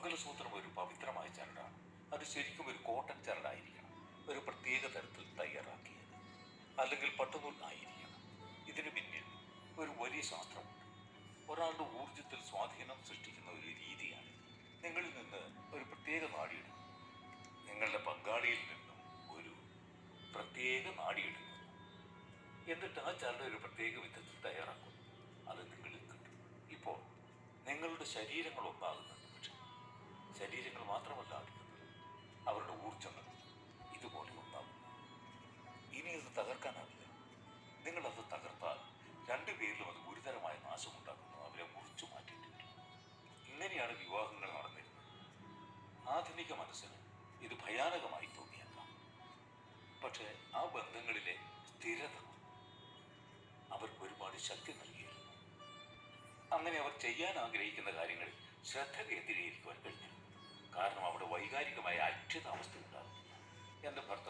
മംഗലസൂത്രം ഒരു പവിത്രമായ ചരടാണ്. അത് ശരിക്കും ഒരു കോട്ടൺ ചരടായിരിക്കണം, ഒരു പ്രത്യേക തരത്തിൽ തയ്യാറാക്കിയത്, അല്ലെങ്കിൽ പട്ടുനൂൽ ആയിരിക്കണം. ഇതിന് പിന്നിൽ ഒരു വലിയ ശാസ്ത്രമുണ്ട്. ഒരാളുടെ ഊർജത്തിൽ സ്വാധീനം സൃഷ്ടിക്കുന്ന ഒരു രീതിയാണ്. നിങ്ങളിൽ നിന്ന് ഒരു പ്രത്യേക നാഡിയെടുക്കുന്നു, നിങ്ങളുടെ പങ്കാളിയിൽ നിന്നും ഒരു പ്രത്യേക നാഡിയെടുക്കുന്നു, എന്നിട്ട് ആ ചരട് ഒരു പ്രത്യേക വിധത്തിൽ തയ്യാറാക്കുന്നു. അത് നിങ്ങളിൽ കിട്ടും. ഇപ്പോൾ നിങ്ങളുടെ ശരീരങ്ങൾ ഒന്നാകുന്നുണ്ട്, പക്ഷെ ശരീരങ്ങൾ മാത്രമല്ല ആകുന്നത്, അവരുടെ ഊർജങ്ങൾ ഇതുപോലെ ഒന്നാകുന്നു. ഇനി അത് തകർക്കാനാവില്ല. നിങ്ങളത് തകർത്താൽ രണ്ടുപേരിലും അത് ഗുരുതരമായ നാശമുണ്ടാക്കുന്നു. അവരെ മുറിച്ചു മാറ്റേണ്ടി വരും. ഇങ്ങനെയാണ് വിവാഹങ്ങൾ നടന്നിരുന്നത്. ആധുനിക മനസ്സിന് ഇത് ഭയാനകമായി തോന്നിയേക്കാം, പക്ഷേ ആ ബന്ധങ്ങളിലെ സ്ഥിരത അവർക്ക് ഒരുപാട് ശക്തി നൽകിയിരുന്നു. അങ്ങനെ അവർ ചെയ്യാൻ ആഗ്രഹിക്കുന്ന കാര്യങ്ങളിൽ ശ്രദ്ധ കേന്ദ്രീകരിക്കുവാൻ കഴിഞ്ഞിരുന്നു. കാരണം അവിടെ വൈകാരികമായ അക്ഷതാവസ്ഥ ഉണ്ടാകുന്നില്ല. എൻ്റെ ഭർത്താവ്